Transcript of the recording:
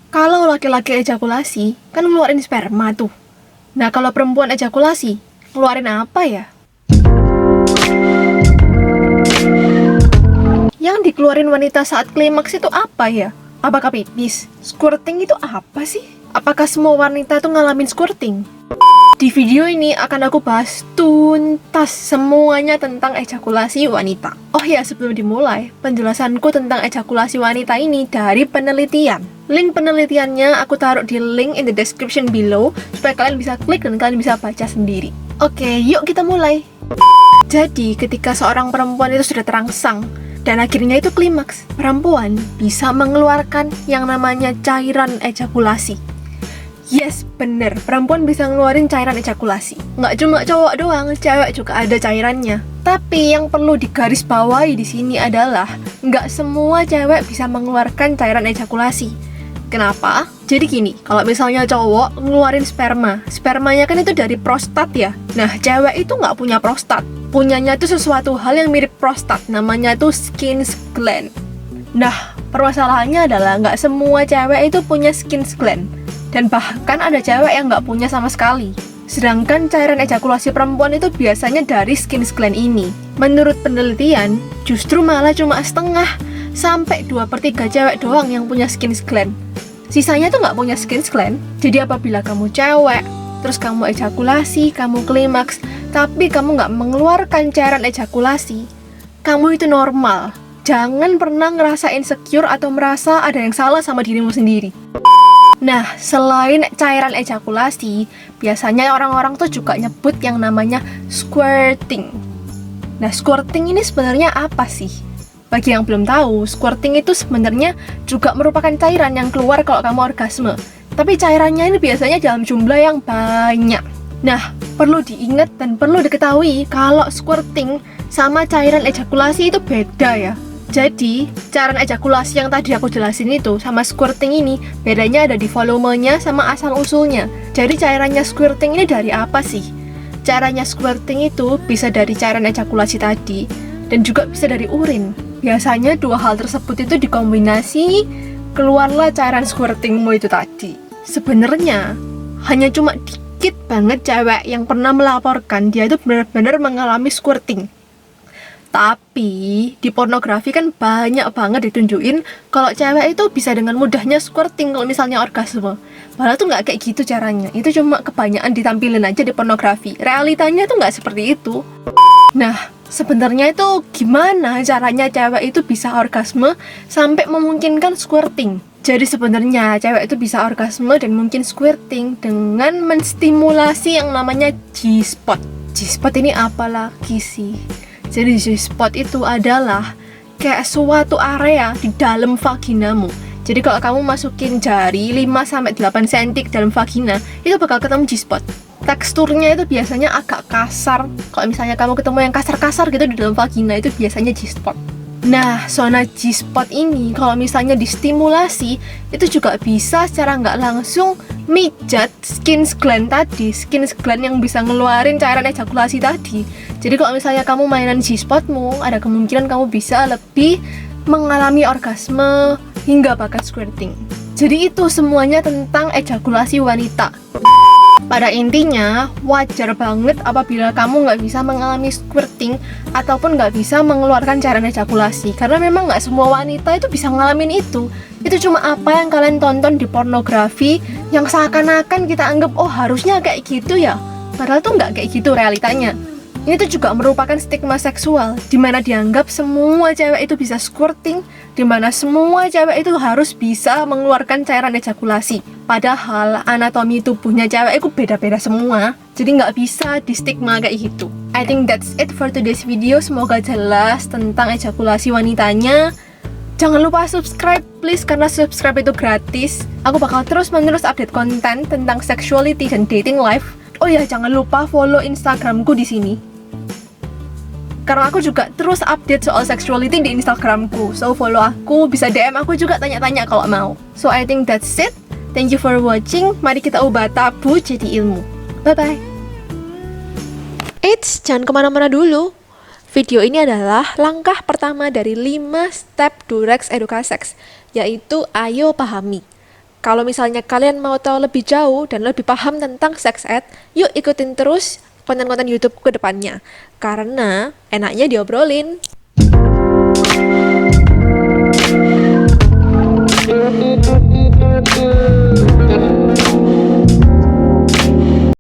Kalau laki-laki ejakulasi, kan ngeluarin sperma tuh. Nah, kalau perempuan ejakulasi, ngeluarin apa ya? Yang dikeluarin wanita saat klimaks itu apa ya? Apakah pipis? Squirting itu apa sih? Apakah semua wanita tuh ngalamin squirting? Di video ini akan aku bahas tuntas semuanya tentang ejakulasi wanita. Oh ya, sebelum dimulai, penjelasanku tentang ejakulasi wanita ini dari penelitian. Link penelitiannya aku taruh di link in the description below, supaya kalian bisa klik dan kalian bisa baca sendiri. Oke, yuk kita mulai. Jadi, ketika seorang perempuan itu sudah terangsang, dan akhirnya itu klimaks, perempuan bisa mengeluarkan yang namanya cairan ejakulasi. Yes, bener. Perempuan bisa ngeluarin cairan ejakulasi. Nggak cuma cowok doang, cewek juga ada cairannya. Tapi yang perlu digarisbawahi di sini adalah nggak semua cewek bisa mengeluarkan cairan ejakulasi. Kenapa? Jadi gini, kalau misalnya cowok ngeluarin sperma, spermanya kan itu dari prostat ya. Nah, cewek itu nggak punya prostat. Punyanya itu sesuatu hal yang mirip prostat, namanya itu skin gland. Nah, permasalahannya adalah nggak semua cewek itu punya skin gland. Dan bahkan ada cewek yang nggak punya sama sekali. Sedangkan cairan ejakulasi perempuan itu biasanya dari skin gland ini. Menurut penelitian, justru malah cuma setengah, sampai 2/3 cewek doang yang punya skin gland. Sisanya tuh nggak punya skin gland. Jadi apabila kamu cewek, terus kamu ejakulasi, kamu klimaks, tapi kamu nggak mengeluarkan cairan ejakulasi, kamu itu normal. Jangan pernah ngerasa insecure atau merasa ada yang salah sama dirimu sendiri. Nah, selain cairan ejakulasi, biasanya orang-orang tuh juga nyebut yang namanya squirting. Nah, squirting ini sebenarnya apa sih? Bagi yang belum tahu, squirting itu sebenarnya juga merupakan cairan yang keluar kalau kamu orgasme. Tapi cairannya ini biasanya dalam jumlah yang banyak. Nah, perlu diingat dan perlu diketahui kalau squirting sama cairan ejakulasi itu beda ya. Jadi, cairan ejakulasi yang tadi aku jelasin itu sama squirting ini bedanya ada di volumenya sama asal-usulnya. Jadi cairannya squirting ini dari apa sih? Cairannya squirting itu bisa dari cairan ejakulasi tadi dan juga bisa dari urin. Biasanya dua hal tersebut itu dikombinasi, keluarlah cairan squirtingmu itu tadi. Sebenarnya hanya cuma dikit banget cewek yang pernah melaporkan dia itu benar-benar mengalami squirting. Tapi di pornografi kan banyak banget ditunjukin kalau cewek itu bisa dengan mudahnya squirting kalau misalnya orgasme. Padahal tuh nggak kayak gitu caranya. Itu cuma kebanyakan ditampilin aja di pornografi. Realitanya tuh nggak seperti itu. Nah, sebenarnya itu gimana caranya cewek itu bisa orgasme sampai memungkinkan squirting? Jadi sebenarnya cewek itu bisa orgasme dan mungkin squirting dengan menstimulasi yang namanya G-spot. G-spot ini apa lagi sih? Jadi G-spot itu adalah kayak suatu area di dalam vaginamu. Jadi kalau kamu masukin jari 5-8 cm ke dalam vagina, itu bakal ketemu G-spot. Teksturnya itu biasanya agak kasar. Kalau misalnya kamu ketemu yang kasar-kasar gitu di dalam vagina, itu biasanya G-spot. Nah, zona G-spot ini kalau misalnya distimulasi, itu juga bisa secara nggak langsung mijat skin gland tadi, skin gland yang bisa ngeluarin cairan ejakulasi tadi. Jadi kalau misalnya kamu mainan G-spotmu, ada kemungkinan kamu bisa lebih mengalami orgasme hingga bahkan squirting. Jadi itu semuanya tentang ejakulasi wanita. Pada intinya, wajar banget apabila kamu nggak bisa mengalami squirting ataupun nggak bisa mengeluarkan cairan ejakulasi. Karena memang nggak semua wanita itu bisa ngalamin itu. Itu cuma apa yang kalian tonton di pornografi yang seakan-akan kita anggap, oh harusnya kayak gitu ya. Padahal tuh nggak kayak gitu realitanya. Ini tuh juga merupakan stigma seksual, di mana dianggap semua cewek itu bisa squirting, di mana semua cewek itu harus bisa mengeluarkan cairan ejakulasi. Padahal anatomi tubuhnya cewek itu beda-beda semua, jadi nggak bisa di stigma kayak gitu. I think that's it for today's video. Semoga jelas tentang ejakulasi wanitanya. Jangan lupa subscribe please, karena subscribe itu gratis. Aku bakal terus-menerus update konten tentang sexuality dan dating life. Oh ya, jangan lupa follow Instagramku di sini. Karena aku juga terus update soal sexuality di Instagramku. So follow aku, bisa DM aku juga tanya-tanya kalau mau. So I think that's it. Thank you for watching. Mari kita ubah tabu jadi ilmu. Bye-bye. Eits, jangan kemana-mana dulu. Video ini adalah langkah pertama dari 5 step Durex Educaseks, yaitu ayo pahami. Kalau misalnya kalian mau tahu lebih jauh dan lebih paham tentang sex ed, yuk ikutin terus konten-konten YouTube ke depannya. Karena enaknya diobrolin.